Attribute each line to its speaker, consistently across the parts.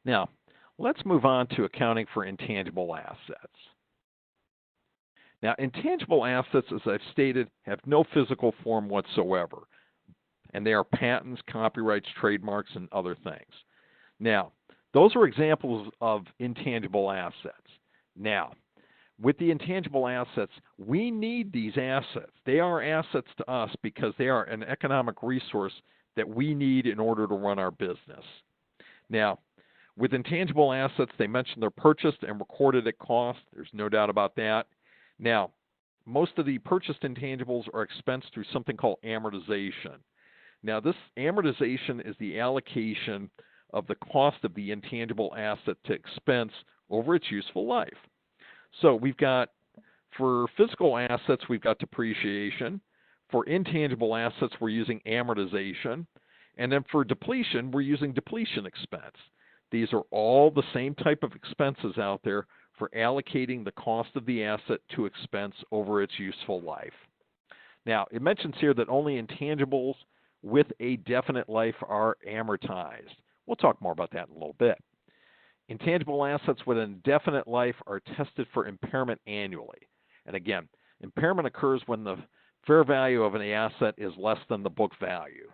Speaker 1: Now, let's move on to accounting for intangible assets. Now, intangible assets, as I've stated, have no physical form whatsoever, and they are patents, copyrights, trademarks, and other things. Now, those are examples of intangible assets. Now, with the intangible assets, we need these assets. They are assets to us because they are an economic resource that we need in order to run our business. Now, with intangible assets, they mentioned they're purchased and recorded at cost. There's no doubt about that. Now, most of the purchased intangibles are expensed through something called amortization. Now, this amortization is the allocation of the cost of the intangible asset to expense over its useful life. So we've got, for physical assets, we've got depreciation. For intangible assets, we're using amortization. And then for depletion, we're using depletion expense. These are all the same type of expenses out there for allocating the cost of the asset to expense over its useful life. Now, it mentions here that only intangibles with a definite life are amortized. We'll talk more about that in a little bit. Intangible assets with an indefinite life are tested for impairment annually. And again, impairment occurs when the fair value of an asset is less than the book value.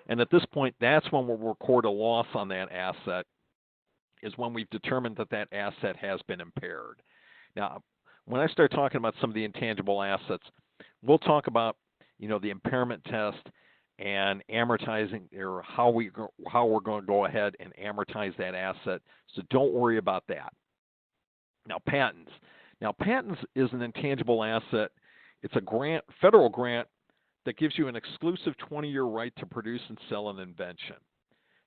Speaker 1: And at this point, that's when we'll record a loss on that asset, is when we've determined that that asset has been impaired. Now, when I start talking about some of the intangible assets, we'll talk about, the impairment test and amortizing, or how we're going to go ahead and amortize that asset. So don't worry about that. Now, patents. Now, patents is an intangible asset. It's a grant, federal grant, that gives you an exclusive 20-year right to produce and sell an invention.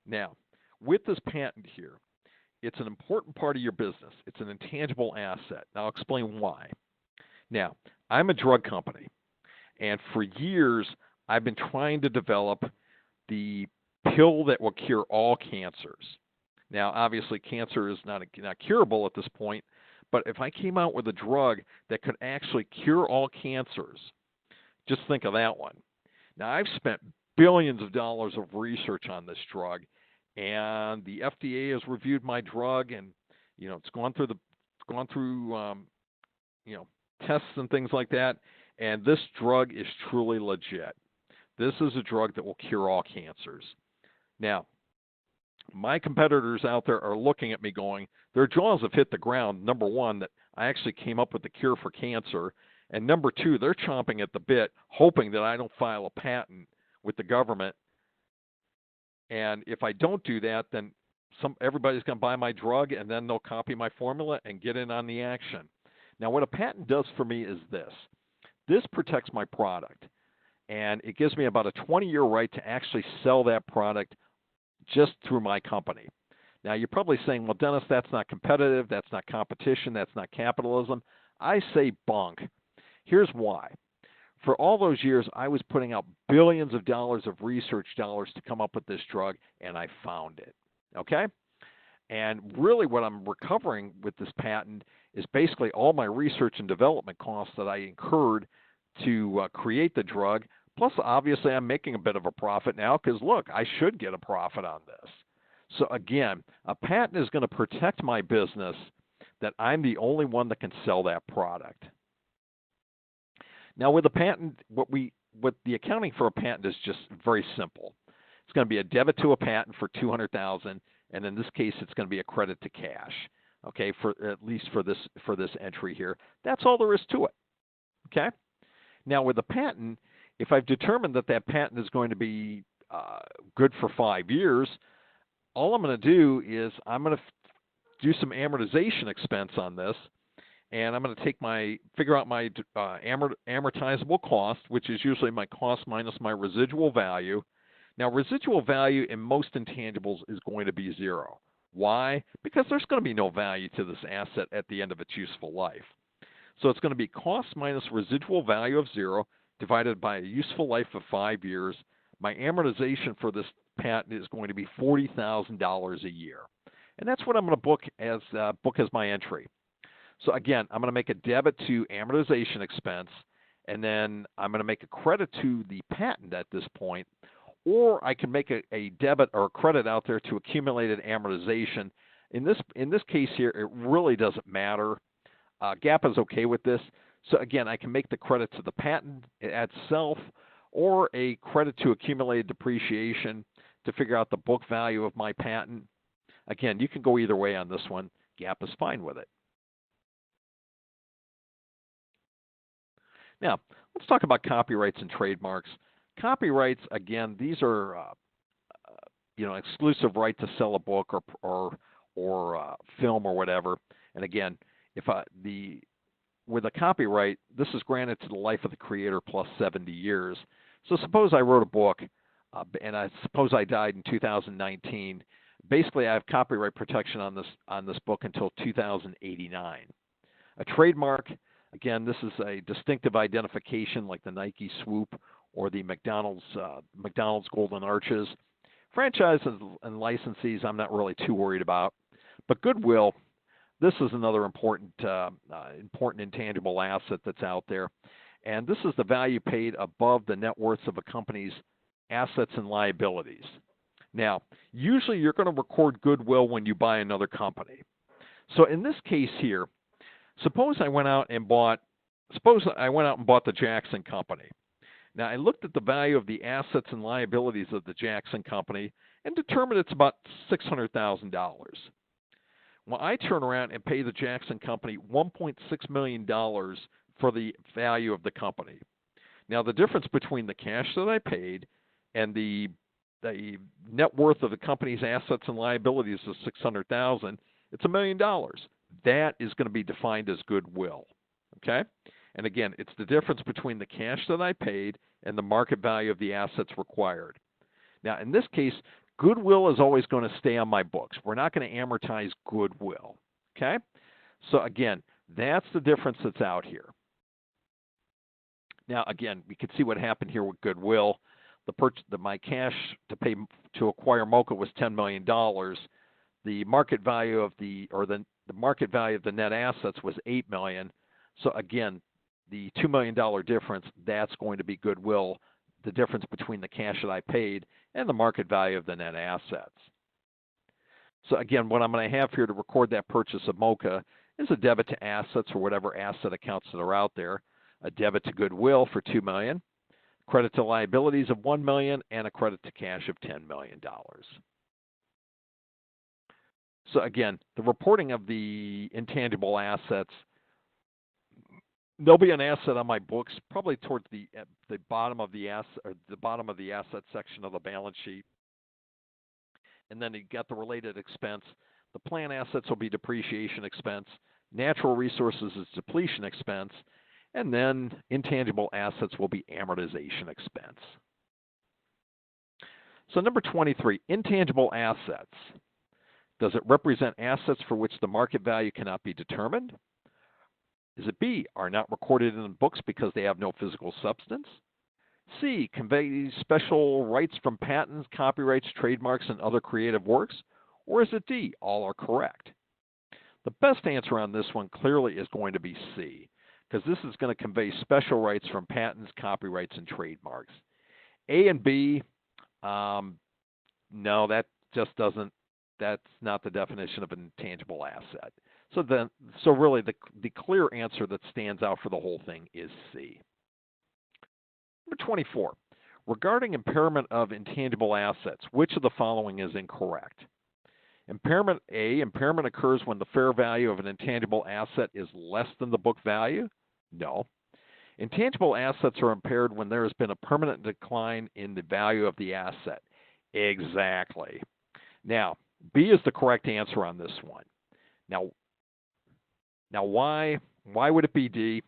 Speaker 1: Now, with this patent here, it's an important part of your business. It's an intangible asset. Now, I'll explain why. Now, I'm a drug company, and for years, I've been trying to develop the pill that will cure all cancers. Now, obviously, cancer is not curable at this point, but if I came out with a drug that could actually cure all cancers, just think of that one. Now, I've spent billions of dollars of research on this drug, and the FDA has reviewed my drug, and it's gone through tests and things like that. And this drug is truly legit. This is a drug that will cure all cancers. Now, my competitors out there are looking at me going, their jaws have hit the ground. Number one, that I actually came up with the cure for cancer. And number two, they're chomping at the bit, hoping that I don't file a patent with the government. And if I don't do that, then everybody's going to buy my drug, and then they'll copy my formula and get in on the action. Now, what a patent does for me is this. This protects my product, and it gives me about a 20-year right to actually sell that product just through my company. Now, you're probably saying, well, Dennis, that's not competitive, that's not competition, that's not capitalism. I say bunk. Here's why. For all those years, I was putting out billions of dollars of research dollars to come up with this drug, and I found it. Okay? And really what I'm recovering with this patent is basically all my research and development costs that I incurred to create the drug. Plus, obviously, I'm making a bit of a profit now because, look, I should get a profit on this. So, again, a patent is going to protect my business, that I'm the only one that can sell that product. Now, with a patent, what the accounting for a patent is just very simple. It's going to be a debit to a patent for $200,000, and in this case, it's going to be a credit to cash. Okay, for at least for this entry here. That's all there is to it. Okay. Now, with a patent, if I've determined that that patent is going to be good for 5 years, all I'm going to do is I'm going to do some amortization expense on this, and I'm going to figure out my amortizable cost, which is usually my cost minus my residual value. Now, residual value in most intangibles is going to be zero. Why? Because there's going to be no value to this asset at the end of its useful life. So it's going to be cost minus residual value of 0 divided by a useful life of 5 years. My amortization for this patent is going to be $40,000 a year. And that's what I'm going to book as my entry. So again, I'm going to make a debit to amortization expense, and then I'm going to make a credit to the patent at this point. or I can make a debit or a credit out there to accumulated amortization. In this case here, it really doesn't matter. GAAP is okay with this. So again, I can make the credit to the patent itself, or a credit to accumulated depreciation to figure out the book value of my patent. Again, you can go either way on this one. GAAP is fine with it. Now, let's talk about copyrights and trademarks. Copyrights, again, these are exclusive right to sell a book or film or whatever. And again, with a copyright, this is granted to the life of the creator plus 70 years. So suppose I wrote a book, and I suppose I died in 2019. Basically, I have copyright protection on this book until 2089. A trademark, again, this is a distinctive identification like the Nike Swoop or the McDonald's Golden Arches. Franchises and licensees, I'm not really too worried about. But goodwill, this is another important intangible asset that's out there. And this is the value paid above the net worths of a company's assets and liabilities. Now, usually you're going to record goodwill when you buy another company. So in this case here, suppose I went out and bought the Jackson Company. Now, I looked at the value of the assets and liabilities of the Jackson Company and determined it's about $600,000. Well, I turn around and pay the Jackson Company $1.6 million for the value of the company. Now, the difference between the cash that I paid and the net worth of the company's assets and liabilities is $600,000. It's $1 million. That is going to be defined as goodwill. Okay? And again, it's the difference between the cash that I paid and the market value of the assets required. Now, in this case, goodwill is always going to stay on my books. We're not going to amortize goodwill. Okay? So again, that's the difference that's out here. Now, again, we can see what happened here with goodwill. My cash to acquire Mocha was $10 million. The market value of the market value of the net assets was $8 million. So again, the $2 million difference, that's going to be goodwill, the difference between the cash that I paid and the market value of the net assets. So again, what I'm going to have here to record that purchase of Mocha is a debit to assets or whatever asset accounts that are out there, a debit to goodwill for $2 million, credit to liabilities of $1 million, and a credit to cash of $10 million. So again, the reporting of the intangible assets, there'll be an asset on my books, probably towards the bottom of the asset section of the balance sheet. And then you got the related expense. The plant assets will be depreciation expense. Natural resources is depletion expense. And then intangible assets will be amortization expense. So number 23, intangible assets. Does it represent assets for which the market value cannot be determined? Is it B, are not recorded in the books because they have no physical substance? C, convey special rights from patents, copyrights, trademarks, and other creative works? Or is it D, all are correct? The best answer on this one clearly is going to be C, because this is going to convey special rights from patents, copyrights, and trademarks. A and B, no, that's not the definition of an intangible asset. So really the clear answer that stands out for the whole thing is C. Number 24, regarding impairment of intangible assets, which of the following is incorrect? Impairment A, impairment occurs when the fair value of an intangible asset is less than the book value? No. Intangible assets are impaired when there has been a permanent decline in the value of the asset. Exactly. Now, B is the correct answer on this one. Now why would it be D?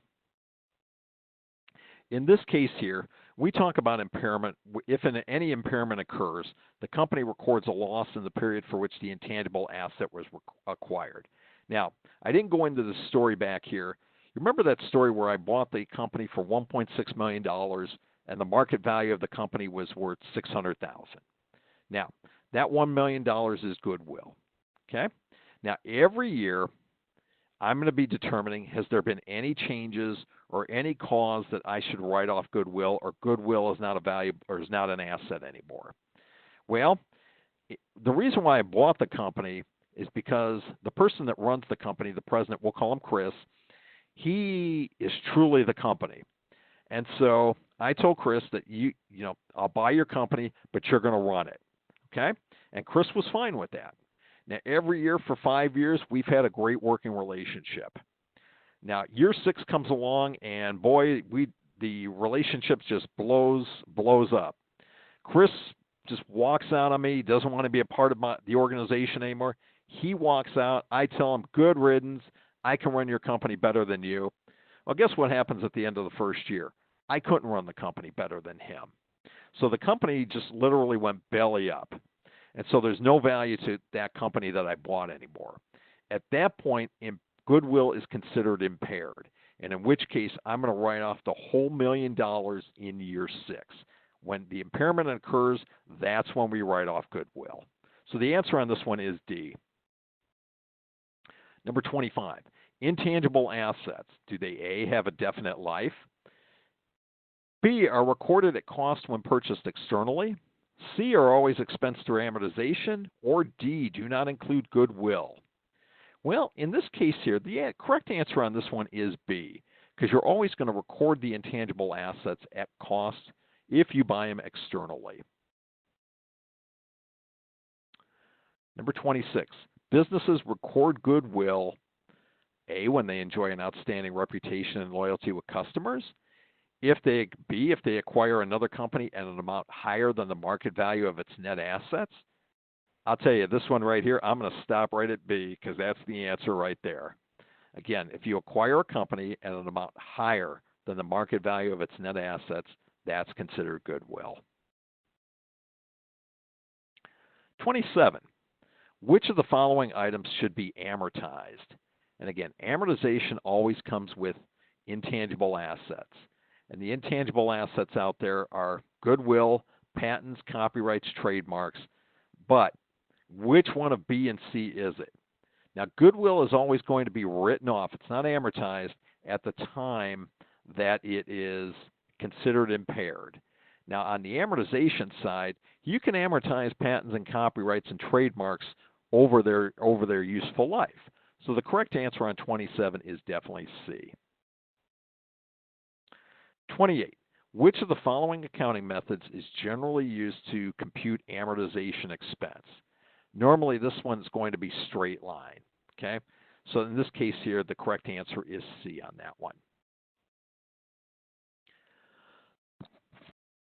Speaker 1: In this case here, we talk about impairment. If any impairment occurs, the company records a loss in the period for which the intangible asset was acquired. Now, I didn't go into the story back here. You remember that story where I bought the company for $1.6 million and the market value of the company was worth $600,000. Now, that $1 million is goodwill. Okay? Now, every year I'm going to be determining, has there been any changes or any cause that I should write off goodwill, or goodwill is not a value or is not an asset anymore. Well, the reason why I bought the company is because the person that runs the company, the president, we'll call him Chris, he is truly the company. And so I told Chris that I'll buy your company, but you're going to run it. Okay? And Chris was fine with that. Now, every year for 5 years, we've had a great working relationship. Now, year 6 comes along, and boy, the relationship just blows up. Chris just walks out on me. He doesn't want to be a part of the organization anymore. He walks out. I tell him, good riddance. I can run your company better than you. Well, guess what happens at the end of the first year? I couldn't run the company better than him. So the company just literally went belly up. And so there's no value to that company that I bought anymore. At that point, goodwill is considered impaired, and in which case I'm going to write off the whole $1 million in year 6. When the impairment occurs, that's when we write off goodwill. So the answer on this one is D. Number 25, intangible assets. Do they A, have a definite life? B, are recorded at cost when purchased externally? C, are always expensed through amortization? Or D, do not include goodwill? Well, in this case here, the correct answer on this one is B, because you're always going to record the intangible assets at cost if you buy them externally. Number 26, businesses record goodwill, A, when they enjoy an outstanding reputation and loyalty with customers. B, if they acquire another company at an amount higher than the market value of its net assets. I'll tell you, this one right here, I'm going to stop right at B, because that's the answer right there. Again, if you acquire a company at an amount higher than the market value of its net assets, that's considered goodwill. 27. Which of the following items should be amortized? And again, amortization always comes with intangible assets. And the intangible assets out there are goodwill, patents, copyrights, trademarks. But which one of B and C is it? Now, goodwill is always going to be written off. It's not amortized at the time that it is considered impaired. Now, on the amortization side, you can amortize patents and copyrights and trademarks over their useful life. So the correct answer on 27 is definitely C. 28. Which of the following accounting methods is generally used to compute amortization expense? Normally, this one's going to be straight line. Okay? So in this case here, the correct answer is C on that one.